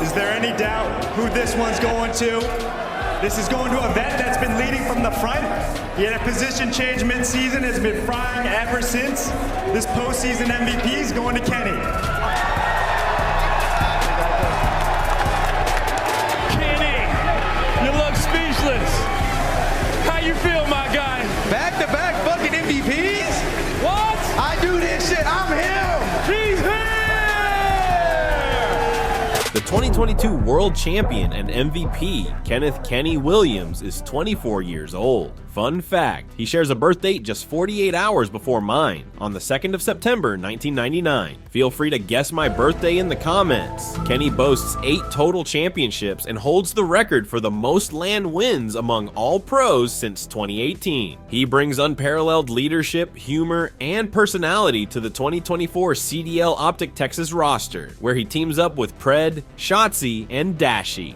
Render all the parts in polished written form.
Is there any doubt who this one's going to? This is going to a vet that's been leading from the front. He had a position change mid-season, has been frying ever since. This postseason MVP is going to Kenny. Kenny, you look speechless. How you feel, my guy? Back-to-back fucking MVPs? What? I do this shit, I'm him! He's here! The 2022 world champion and MVP, Kenneth "Kenny" Williams, is 24 years old. Fun fact, he shares a birth date just 48 hours before mine, on the 2nd of September, 1999. Feel free to guess my birthday in the comments. Kenny boasts 8 total championships and holds the record for the most LAN wins among all pros since 2018. He brings unparalleled leadership, humor, and personality to the 2024 CDL OpTic Texas roster, where he teams up with Pred, Shotzzy, and Dashy.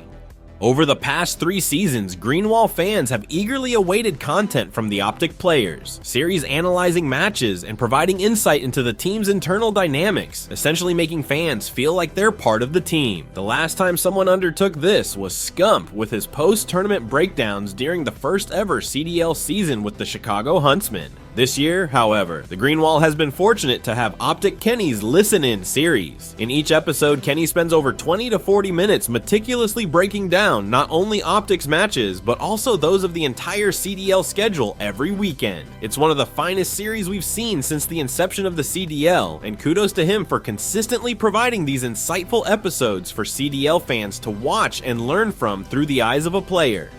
Over the past 3 seasons, Greenwall fans have eagerly awaited content from the OpTic players, series analyzing matches and providing insight into the team's internal dynamics, essentially making fans feel like they're part of the team. The last time someone undertook this was Scump with his post-tournament breakdowns during the first ever CDL season with the Chicago Huntsmen. This year, however, the Greenwall has been fortunate to have OpTic Kenny's Listen-In series. In each episode, Kenny spends over 20 to 40 minutes meticulously breaking down not only OpTic's matches, but also those of the entire CDL schedule every weekend. It's one of the finest series we've seen since the inception of the CDL, and kudos to him for consistently providing these insightful episodes for CDL fans to watch and learn from through the eyes of a player.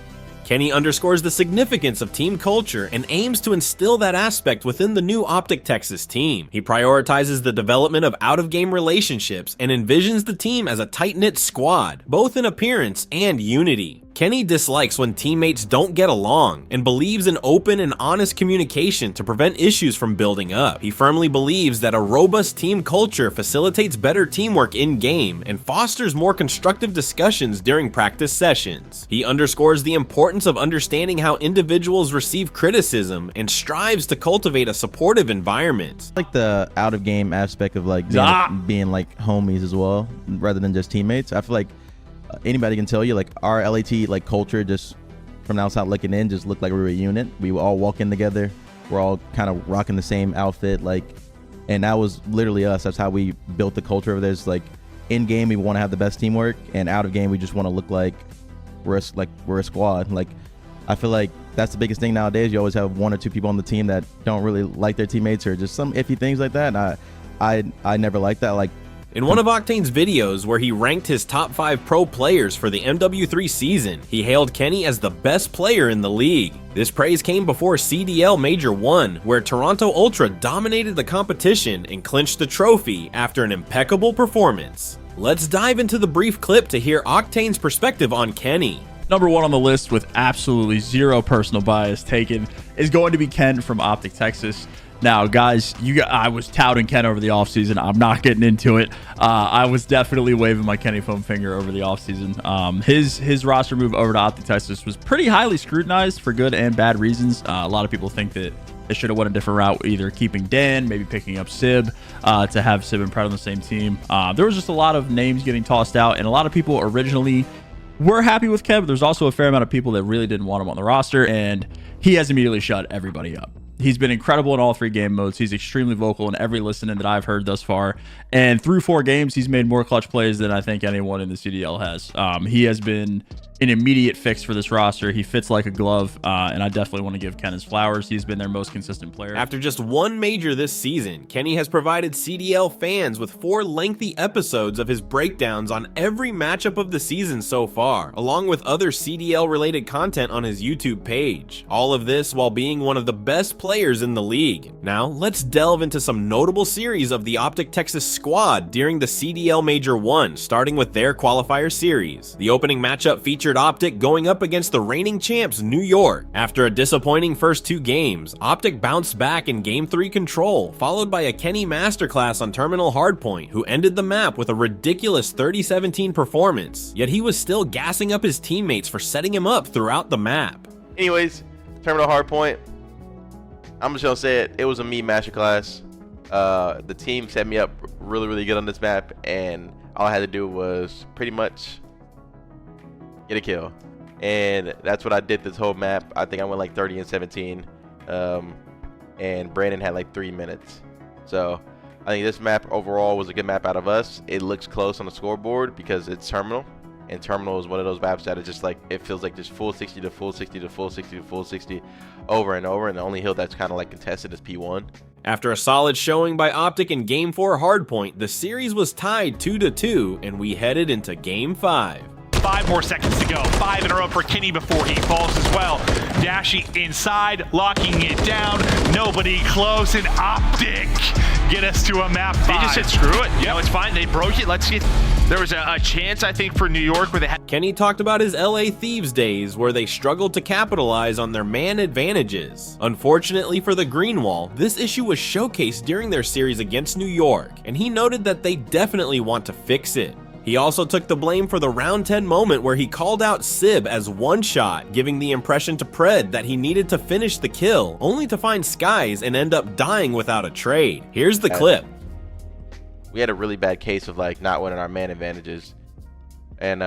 Kenny underscores the significance of team culture and aims to instill that aspect within the new OpTic Texas team. He prioritizes the development of out-of-game relationships and envisions the team as a tight-knit squad, both in appearance and unity. Kenny dislikes when teammates don't get along and believes in open and honest communication to prevent issues from building up. He firmly believes that a robust team culture facilitates better teamwork in-game and fosters more constructive discussions during practice sessions. He underscores the importance of understanding how individuals receive criticism and strives to cultivate a supportive environment. Like the out-of-game aspect of like being like homies as well, rather than just teammates. I feel like anybody can tell you, like, our LAT like culture, just from the outside looking in, just looked like we were a unit. We all walk in together. We're all kind of rocking the same outfit, like, and that was literally us. That's how we built the culture of this. Like, in game, we want to have the best teamwork, and out of game, we just want to look like we're a squad. Like, I feel like that's the biggest thing nowadays. You always have 1 or 2 people on the team that don't really like their teammates, or just some iffy things like that. And I never liked that. Like, in one of Octane's videos where he ranked his top 5 pro players for the MW3 season, he hailed Kenny as the best player in the league. This praise came before CDL Major 1, where Toronto Ultra dominated the competition and clinched the trophy after an impeccable performance. Let's dive into the brief clip to hear Octane's perspective on Kenny. Number 1 on the list, with absolutely zero personal bias taken, is going to be Ken from OpTic Texas. Now, guys, I was touting Ken over the offseason. I'm not getting into it. I was definitely waving my Kenny foam finger over the offseason. His roster move over to OpTic Texas was pretty highly scrutinized for good and bad reasons. A lot of people think that they should have went a different route, either keeping Dan, maybe picking up Sib, to have Sib and Pred on the same team. There was just a lot of names getting tossed out, and a lot of people originally were happy with Ken, but there's also a fair amount of people that really didn't want him on the roster, and he has immediately shut everybody up. He's been incredible in all 3 game modes. He's extremely vocal in every listening that I've heard thus far. And through 4 games, he's made more clutch plays than I think anyone in the CDL has. He has been an immediate fix for this roster. He fits like a glove, and I definitely want to give Ken his flowers. He's been their most consistent player. After just 1 major this season, Kenny has provided CDL fans with 4 lengthy episodes of his breakdowns on every matchup of the season so far, along with other CDL-related content on his YouTube page. All of this while being one of the best players in the league. Now, let's delve into some notable series of the OpTic Texas squad during the CDL Major 1, starting with their qualifier series. The opening matchup featured OpTic going up against the reigning champs New York. After a disappointing first 2 games, OpTic bounced back in Game 3 control, followed by a Kenny masterclass on Terminal Hardpoint, who ended the map with a ridiculous 30-17 performance, yet he was still gassing up his teammates for setting him up throughout the map. Anyways, Terminal Hardpoint, I'm just gonna say it was a me masterclass. The team set me up really good on this map, and all I had to do was pretty much get a kill. And that's what I did this whole map. I think I went like 30 and 17. And Brandon had like 3 minutes. So I think this map overall was a good map out of us. It looks close on the scoreboard because it's Terminal. And Terminal is one of those maps that is just like, it feels like just full 60 to full 60 to full 60 to full 60 over and over. And the only hill that's kind of like contested is P1. After a solid showing by OpTic in Game 4 Hardpoint, the series was tied 2-2, and we headed into Game 5. 5 more seconds to go. 5 in a row for Kenny before he falls as well. Dashy inside, locking it down. Nobody close, and OpTic get us to a map 5. They just said, screw it. You know, it's fine. They broke it. Let's get... There was a chance, I think, for New York where they had... Kenny talked about his LA Thieves days where they struggled to capitalize on their man advantages. Unfortunately for the Green Wall, this issue was showcased during their series against New York, and he noted that they definitely want to fix it. He also took the blame for the round 10 moment where he called out Sib as one shot, giving the impression to Pred that he needed to finish the kill, only to find Skies and end up dying without a trade. Here's the clip. We had a really bad case of like not winning our man advantages, and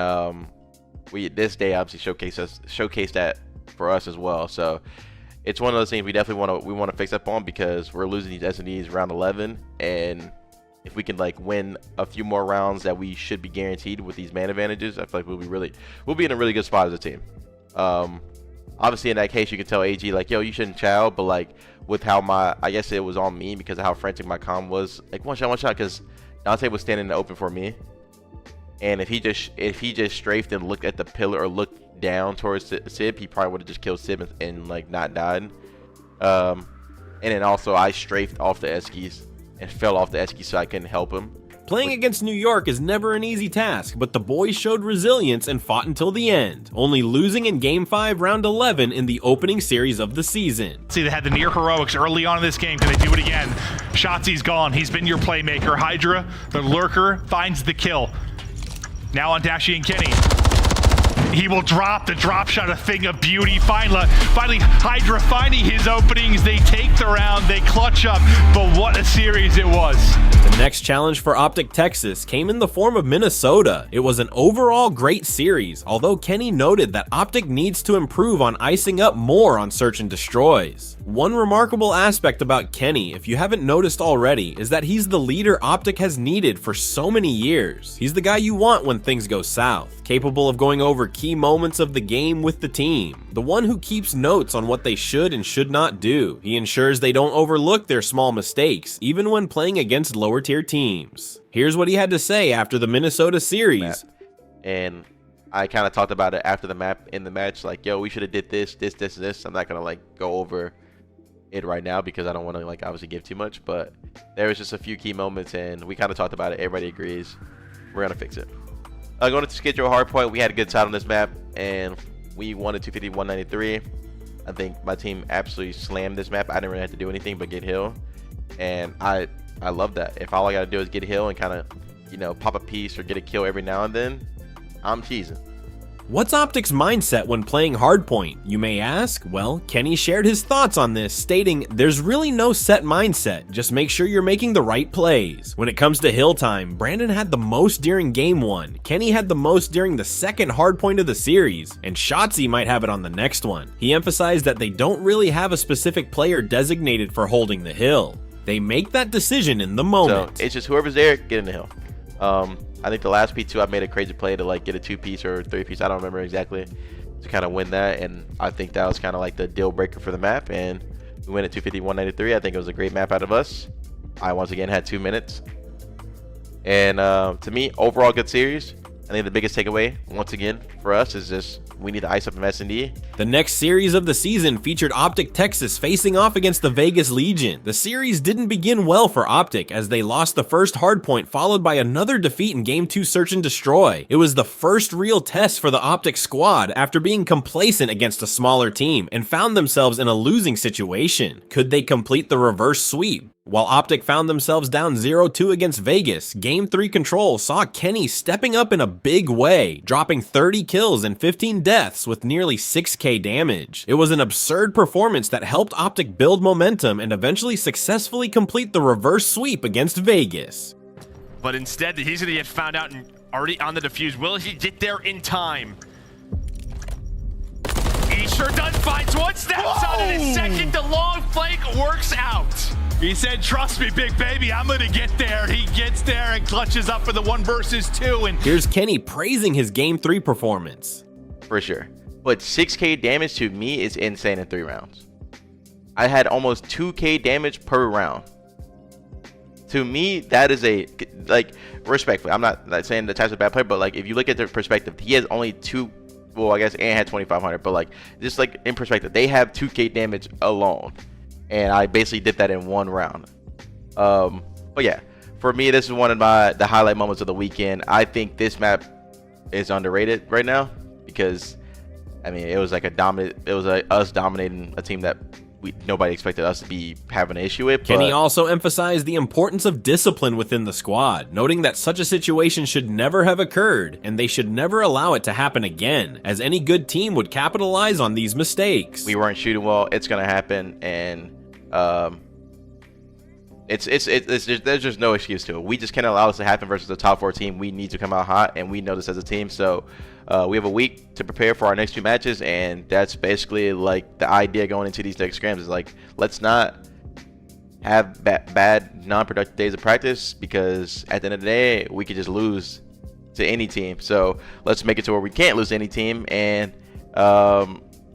this day obviously showcased that for us as well. So it's one of those things we definitely want to fix up on, because we're losing these S&Ds round 11, and if we can like win a few more rounds that we should be guaranteed with these man advantages, I feel like we'll be in a really good spot as a team. Obviously in that case you can tell AG like, yo, you shouldn't chow, but like with how I guess it was on me because of how frantic my comm was, like one shot, because Dante was standing in the open for me, and if he just strafed and looked at the pillar or looked down towards Sib, he probably would have just killed Sib and like not died. And then also I strafed off the Eskies and fell off the Esky, so I couldn't help him. Playing against New York is never an easy task, but the boys showed resilience and fought until the end, only losing in Game 5 Round 11 in the opening series of the season. See, they had the near heroics early on in this game. Can they do it again? Shotzy's gone. He's been your playmaker. Hydra, the lurker, finds the kill. Now on Dashy and Kenny. He will drop the drop shot, a thing of beauty. Finally, Hydra finding his openings. They take the round, they clutch up, but what a series it was. The next challenge for OpTic Texas came in the form of Minnesota. It was an overall great series, although Kenny noted that OpTic needs to improve on icing up more on search and destroys. One remarkable aspect about Kenny, if you haven't noticed already, is that he's the leader OpTic has needed for so many years. He's the guy you want when things go south, capable of going over key moments of the game with the team, the one who keeps notes on what they should and should not do. He ensures they don't overlook their small mistakes, even when playing against lower tier teams. Here's what he had to say after the Minnesota series. And I kind of talked about it after the map in the match, like, yo, we should have did this. I'm not gonna like go over it right now because I don't want to like obviously give too much, but there was just a few key moments and we kind of talked about it. Everybody agrees we're gonna fix it. Going to schedule hardpoint, we had a good time on this map and we won at 250-193. I think my team absolutely slammed this map. I didn't really have to do anything but get hill, and I love that. If all I gotta do is get hill and kind of, you know, pop a piece or get a kill every now and then, I'm cheesing. What's OpTic's mindset when playing hardpoint, you may ask? Well, Kenny shared his thoughts on this, stating, there's really no set mindset, just make sure you're making the right plays. When it comes to hill time, Brandon had the most during Game 1, Kenny had the most during the second hardpoint of the series, and Shotzzy might have it on the next one. He emphasized that they don't really have a specific player designated for holding the hill. They make that decision in the moment. So it's just whoever's there, get in the hill. I think the last P2 I made a crazy play to like get a 2-piece or 3-piece, I don't remember exactly, to kind of win that, and I think that was kind of like the deal breaker for the map, and we win at 250-193. I think it was a great map out of us. I once again had 2 minutes, and to me, overall good series. I think the biggest takeaway once again for us is just we need to ice up in S&D. The next series of the season featured OpTic Texas facing off against the Vegas Legion. The series didn't begin well for OpTic as they lost the first hardpoint followed by another defeat in Game 2 Search and Destroy. It was the first real test for the OpTic squad after being complacent against a smaller team and found themselves in a losing situation. Could they complete the reverse sweep? While OpTic found themselves down 0-2 against Vegas, Game 3 control saw Kenny stepping up in a big way, dropping 30 kills and 15 deaths with nearly 6k damage. It was an absurd performance that helped OpTic build momentum and eventually successfully complete the reverse sweep against Vegas. But instead, he's going to get found out and already on the defuse. Will he get there in time? He sure does. Finds one, steps on it in second. The long flank works out. He said, trust me, big baby, I'm going to get there. He gets there and clutches up for the 1 versus 2. And here's Kenny praising his Game 3 performance. For sure. But 6k damage to me is insane in 3 rounds. I had almost 2k damage per round. To me, that is a, like, respectfully, I'm not saying the type's a bad player, but like, if you look at the perspective, he has only 2, well, I guess Ant had 2,500, but like, just like in perspective, they have 2k damage alone. And I basically did that in 1 round. But yeah, for me, this is one of the highlight moments of the weekend. I think this map is underrated right now because, I mean, it was like us dominating a team that nobody expected us to be having an issue with. Kenny also emphasized the importance of discipline within the squad, noting that such a situation should never have occurred, and they should never allow it to happen again, as any good team would capitalize on these mistakes. We weren't shooting well. It's gonna happen, and there's just no excuse to it. We just can't allow this to happen versus the top 4 team. We need to come out hot, and we know this as a team. So we have a week to prepare for our next 2 matches, and that's basically like the idea going into these next scrims is like, let's not have bad non-productive days of practice, because at the end of the day, we could just lose to any team. So let's make it to where we can't lose to any team, and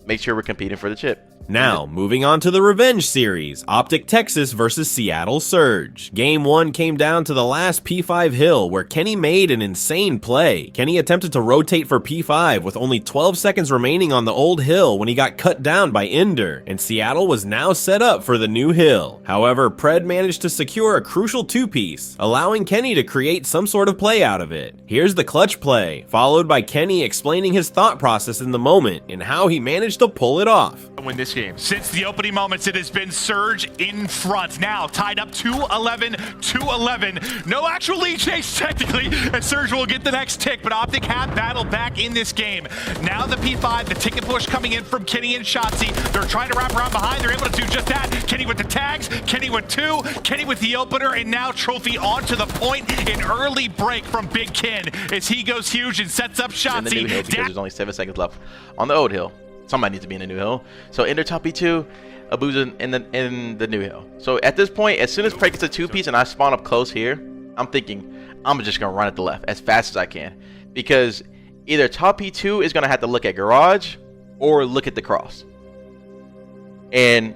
make sure we're competing for the chip. Now, moving on to the Revenge Series, OpTic Texas versus Seattle Surge. Game 1 came down to the last P5 hill, where Kenny made an insane play. Kenny attempted to rotate for P5 with only 12 seconds remaining on the old hill when he got cut down by Ender, and Seattle was now set up for the new hill. However, Pred managed to secure a crucial 2-piece, allowing Kenny to create some sort of play out of it. Here's the clutch play, followed by Kenny explaining his thought process in the moment and how he managed to pull it off. Win this game. Since the opening moments, it has been Surge in front. Now tied up 2-11. No actual lead chase technically, as Surge will get the next tick, but OpTic have battled back in this game. Now the P5, the ticket push coming in from Kenny and Shotzzy. They're trying to wrap around behind. They're able to do just that. Kenny with the tags, Kenny with 2, Kenny with the opener, and now Trophy onto the point. An early break from Big Ken as he goes huge and sets up Shotzzy. In the new hill, because there's only 7 seconds left on the old hill. Somebody needs to be in the new hill. So Ender top P2, Abuza in the new hill. So at this point, as soon as Prey gets a 2-piece and I spawn up close here, I'm thinking I'm just gonna run at the left as fast as I can, because either top P2 is gonna have to look at garage or look at the cross. And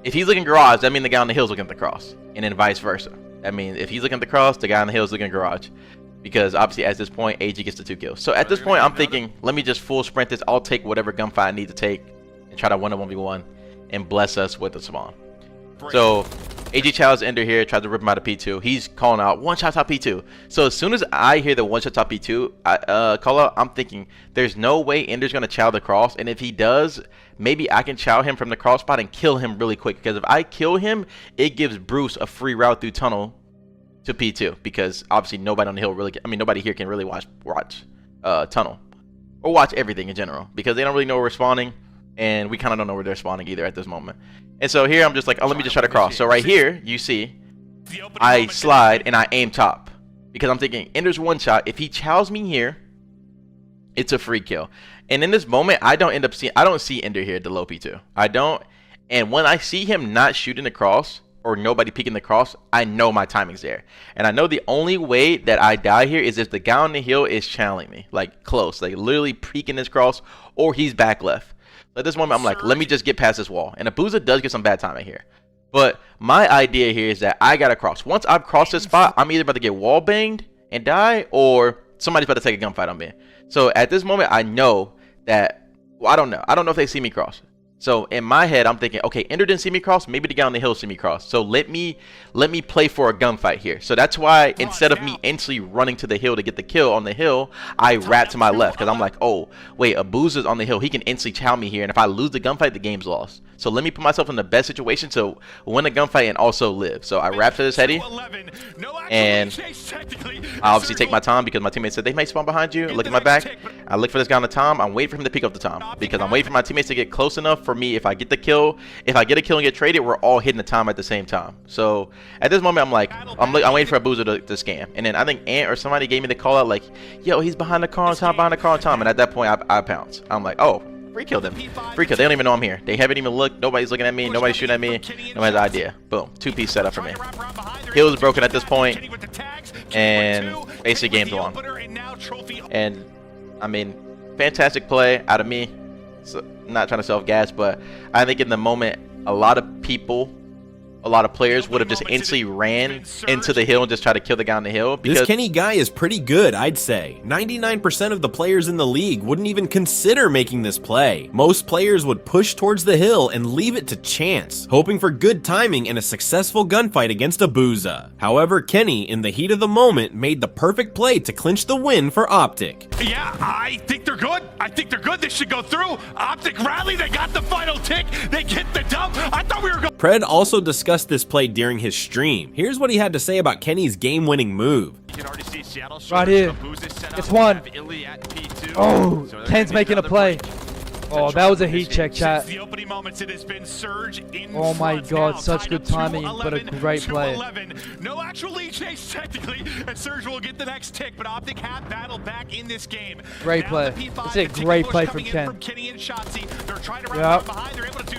if he's looking garage, that means the guy on the hill is looking at the cross, and then vice versa. I mean, if he's looking at the cross, the guy on the hill is looking at garage. Because obviously at this point, AG gets the 2 kills. So at this point, I'm thinking, let me just full sprint this. I'll take whatever gunfight I need to take and try to win a 1v1 and bless us with the spawn. So AG challenges Ender here, tries to rip him out of P2. He's calling out 1-shot top P2. So as soon as I hear the 1-shot top P2 call out, I'm thinking there's no way Ender's going to chow the cross. And if he does, maybe I can chow him from the cross spot and kill him really quick. Because if I kill him, it gives Bruce a free route through tunnel to P2, because obviously nobody on the hill really, nobody here can really watch tunnel or watch everything in general, because they don't really know where we're spawning, and we kind of don't know where they're spawning either at this moment. And so here I'm just like, oh, let me just try to cross. So right here you see I slide and I aim top, because I'm thinking Ender's 1-shot. If he chows me here, it's a free kill. And in this moment, I don't see Ender here at the low P2. I don't. And when I see him not shooting the cross, or nobody peeking the cross, I know my timing's there. And I know the only way that I die here is if the guy on the hill is channeling me, like close, like literally peeking his cross, or he's back left. At this moment, I'm like, let me just get past this wall. And Abuza does get some bad timing here. But my idea here is that I gotta cross. Once I've crossed this spot, I'm either about to get wall banged and die, or somebody's about to take a gunfight on me. So at this moment, I know that, well, I don't know if they see me cross. So in my head, I'm thinking, okay, Ender didn't see me cross. Maybe the guy on the hill see me cross. So let me play for a gunfight here. So that's why instead of me instantly running to the hill to get the kill on the hill, I wrap to my left because I'm like, oh, wait, Abuza's on the hill. He can instantly chow me here. And if I lose the gunfight, the game's lost. So let me put myself in the best situation to win a gunfight and also live. So I wrap to this heady. And I obviously take my time because my teammates said they might spawn behind you. Look at my back. I look for this guy on the tom. I'm waiting for him to pick up the tom because I'm waiting for my teammates to get close enough for me. If I get the kill, if I get a kill and get traded, we're all hitting the tom at the same time. So at this moment, I'm like, I'm waiting for a boozer to scam. And then I think Ant or somebody gave me the call out like, yo, he's behind the car on tom, behind the car on tom. And at that point, I pounce. I'm like, oh, free kill them. Free kill. They don't even know I'm here. They haven't even looked. Nobody's looking at me. Nobody's shooting at me. Nobody's idea. Boom. 2-piece setup for me. Hill is broken at this point, and basically game's won. And I mean, fantastic play out of me. So, not trying to self-gas, but I think in the moment, a lot of people, a lot of players would have just instantly ran into the hill and just tried to kill the guy on the hill. This Kenny guy is pretty good, I'd say. 99% of the players in the league wouldn't even consider making this play. Most players would push towards the hill and leave it to chance, hoping for good timing and a successful gunfight against Abuza. However, Kenny, in the heat of the moment, made the perfect play to clinch the win for OpTic. Yeah, I think they're good. I think they're good. This should go through. OpTic rally. They got the final tick. They get the dump. I thought we were going. Pred also discussed this play during his stream. Here's what he had to say about Kenny's game-winning move. Right here. It's one. Oh, Ken's making a play. Oh, that was a heat check, chat. Oh my god, such good timing, but a great play. No actual lead chase technically, and Surge will get the next tick, but OpTic have battled back in this game. Great play. It's a great play from Ken. Yeah.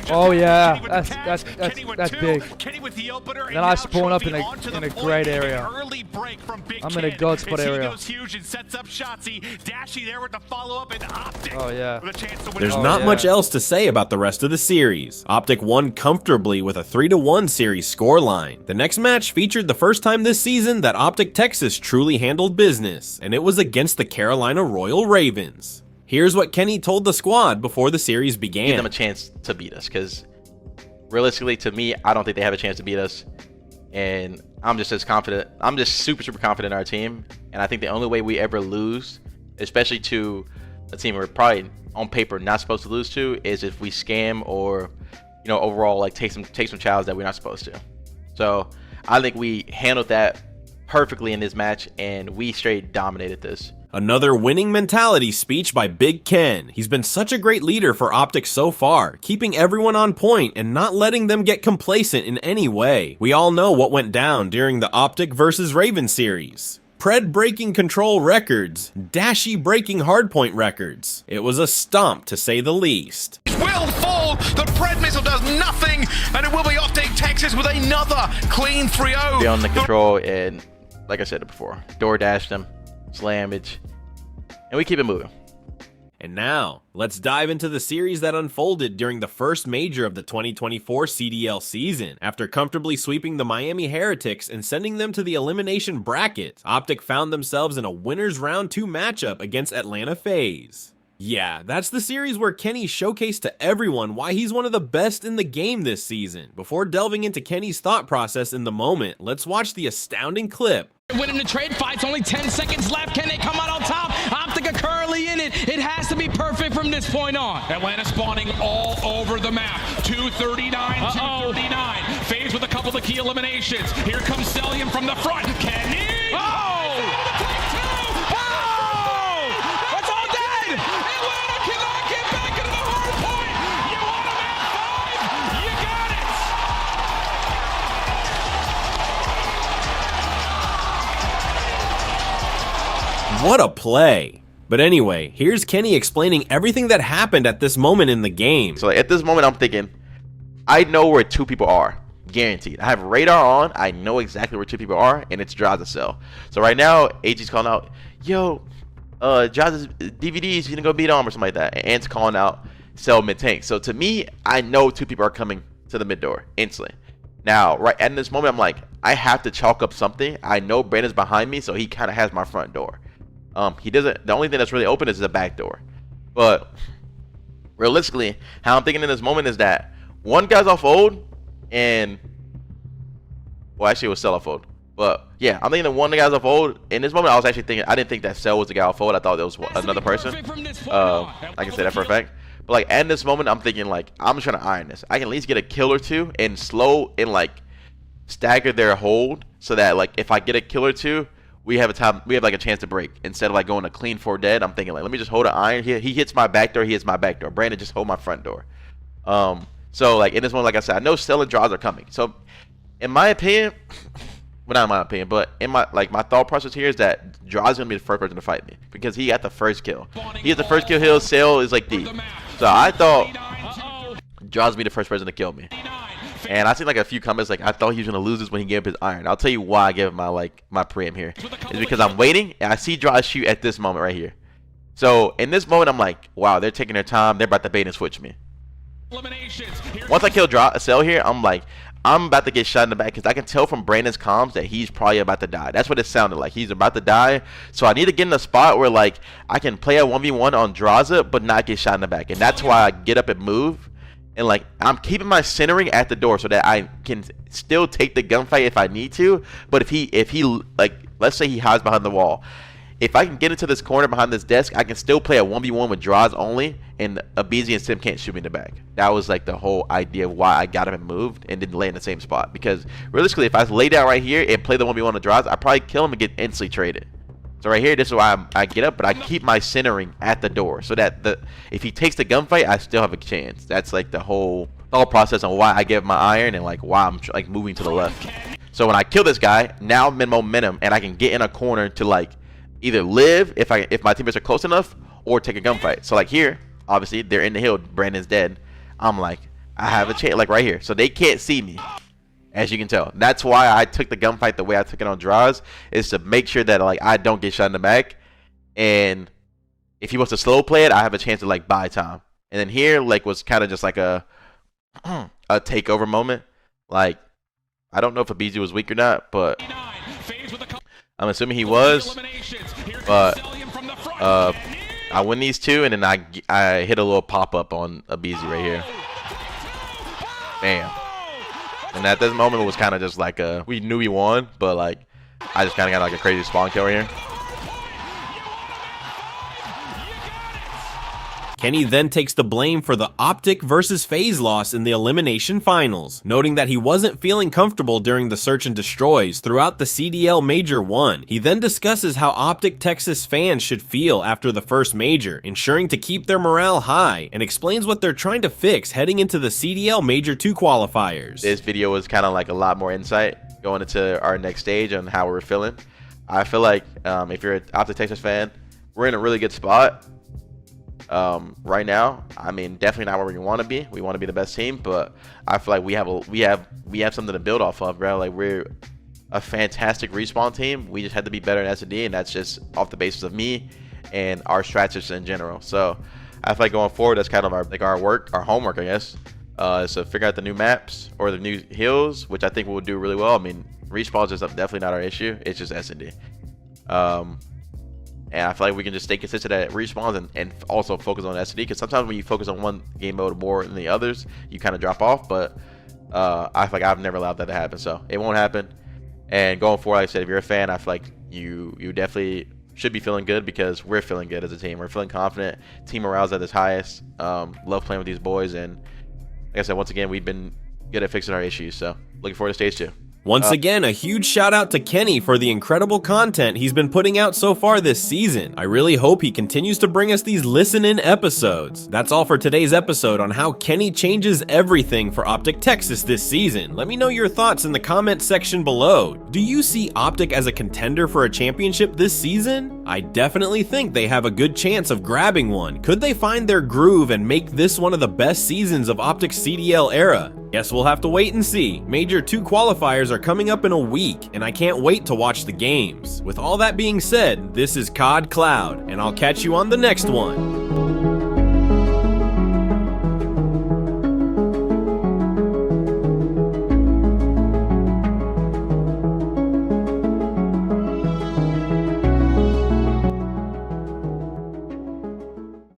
Oh yeah, that's big. Then I spawn up in a great area. I'm in a god spot area. Oh yeah. There's not much else to say about the rest of the series. OpTic won comfortably with a 3-1 series scoreline. The next match featured the first time this season that OpTic Texas truly handled business, and it was against the Carolina Royal Ravens. Here's what Kenny told the squad before the series began. Give them a chance to beat us, because realistically, to me, I don't think they have a chance to beat us. And I'm just as confident. I'm just super confident in our team. And I think the only way we ever lose, especially to a team we're probably on paper not supposed to lose to, is if we scam or, you know, overall like take some chows that we're not supposed to. So I think we handled that perfectly in this match, and we straight dominated this. Another winning mentality speech by Big Ken. He's been such a great leader for OpTic so far, keeping everyone on point and not letting them get complacent in any way. We all know what went down during the OpTic vs Raven series. Pred breaking control records, Dashy breaking hardpoint records. It was a stomp to say the least. Will fall, the Pred missile does nothing, and it will be OpTic Texas with another clean 3-0. Be on the control, and like I said before, door dash them, slammage, and we keep it moving. And now, let's dive into the series that unfolded during the first major of the 2024 CDL season. After comfortably sweeping the Miami Heretics and sending them to the elimination bracket, OpTic found themselves in a winner's round 2 matchup against Atlanta FaZe. Yeah, that's the series where Kenny showcased to everyone why he's one of the best in the game this season. Before delving into Kenny's thought process in the moment, let's watch the astounding clip. Winning the trade fight's only 10 seconds left. Can they come out on top? OpTic are currently in it. It has to be perfect from this point on. Atlanta spawning all over the map. 239, 239. FaZe with a couple of key eliminations. Here comes Cellium from the front. Kenny! Oh! That's all dead! Atlanta cannot get back into the hard point. You want them at 5? You got it! What a play. But anyway, here's Kenny explaining everything that happened at this moment in the game. So at this moment, I'm thinking, I know where 2 people are. Guaranteed. I have radar on. I know exactly where 2 people are, and it's Jaws Cell. So right now, AG's calling out, yo, Jaws' DVDs, you gonna go beat on or something like that. And Ant's calling out Cell mid tank. So to me, I know 2 people are coming to the mid door instantly. Now, right at this moment, I'm like, I have to chalk up something. I know Brandon's behind me, so he kind of has my front door. He doesn't. The only thing that's really open is the back door. But realistically, how I'm thinking in this moment is that one guy's off hold, and well, actually, it was Cell off hold. But yeah, I'm thinking that one of the guys off hold. In this moment, I was actually thinking, I didn't think that Cell was the guy off hold. I thought there was another person. I can say that for a fact. But like at this moment, I'm thinking like I'm just trying to iron this. I can at least get a kill or two and slow and like stagger their hold so that like if I get a kill or two, we have like a chance to break instead of like going a clean 4 dead. I'm thinking like, let me just hold an iron here. He hits my back door. He hits my back door. Brandon just hold my front door. So like in this one, like I said, I know Cell and draws are coming. So in my opinion, well, not in my opinion, but in my my thought process here is that Draw's gonna be the first person to fight me because he got the first kill. He has the first kill. Hill Cell is like deep. So I thought Draw's be the first person to kill me. And I seen like a few comments like I thought he was gonna lose this when he gave up his iron. I'll tell you why I gave him my preem here. It's because I'm waiting and I see Draw shoot at this moment right here. So in this moment I'm like, wow, they're taking their time. They're about to bait and switch me. Once I kill Cell here, I'm like, I'm about to get shot in the back because I can tell from Brandon's comms that he's probably about to die. That's what it sounded like. He's about to die. So I need to get in a spot where like I can play a 1v1 on Draza but not get shot in the back. And that's why I get up and move. And like I'm keeping my centering at the door so that I can still take the gunfight if I need to. But if he like, let's say he hides behind the wall. If I can get into this corner behind this desk, I can still play a 1v1 with draws only, and Abizi and Sim can't shoot me in the back. That was like the whole idea of why I got him and moved and didn't lay in the same spot. Because realistically, if I lay down right here and play the 1v1 with draws, I'd probably kill him and get instantly traded. So right here, this is why I get up, but I keep my centering at the door so that if he takes the gunfight, I still have a chance. That's like the whole thought process on why I give my iron and like why I'm like moving to the left. So when I kill this guy, now I'm in momentum and I can get in a corner to like either live if my teammates are close enough or take a gunfight. So like here, obviously they're in the hill, Brandon's dead. I'm like, I have a chance, like right here. So they can't see me, as you can tell. That's why I took the gunfight the way I took it on draws, is to make sure that like I don't get shot in the back. And if he wants to slow play it, I have a chance to like buy time. And then here like was kind of just like a takeover moment. Like I don't know if Abizi was weak or not, but I'm assuming he was. But I win these two, and then I hit a little pop-up on Abizi right here. Bam. And at this moment, it was kind of just like we knew we won, but like I just kind of got like a crazy spawn kill right here. Kenny then takes the blame for the OpTic versus FaZe loss in the elimination finals, noting that he wasn't feeling comfortable during the search and destroys throughout the CDL Major 1. He then discusses how OpTic Texas fans should feel after the first major, ensuring to keep their morale high, and explains what they're trying to fix heading into the CDL Major 2 qualifiers. This video was kind of like a lot more insight going into our next stage on how we're feeling. I feel like if you're an OpTic Texas fan, we're in a really good spot. Right now, I mean, definitely not where we want to be. We want to be the best team, but I feel like we have something to build off of, bro. Like we're a fantastic respawn team. We just had to be better in S&D, and that's just off the basis of me and our strategists in general. So I feel like going forward, that's kind of our homework, I guess, is to figure out the new maps or the new hills, which I think we'll do really well. I mean, respawns is definitely not our issue. It's just S&D. And I feel like we can just stay consistent at respawns and also focus on SD, because sometimes when you focus on one game mode more than the others, you kind of drop off. But I feel like I've never allowed that to happen, so it won't happen. And going forward, like I said, if you're a fan, I feel like you definitely should be feeling good, because we're feeling good as a team. We're feeling confident. Team morale's at its highest. Love playing with these boys, and like I said, once again, we've been good at fixing our issues. So looking forward to stage 2. Once again, a huge shout out to Kenny for the incredible content he's been putting out so far this season. I really hope he continues to bring us these listen-in episodes. That's all for today's episode on how Kenny changes everything for OpTic Texas this season. Let me know your thoughts in the comment section below. Do you see OpTic as a contender for a championship this season? I definitely think they have a good chance of grabbing one. Could they find their groove and make this one of the best seasons of OpTic's CDL era? Guess we'll have to wait and see. Major 2 qualifiers are coming up in a week, and I can't wait to watch the games. With all that being said, this is COD Cloud, and I'll catch you on the next one.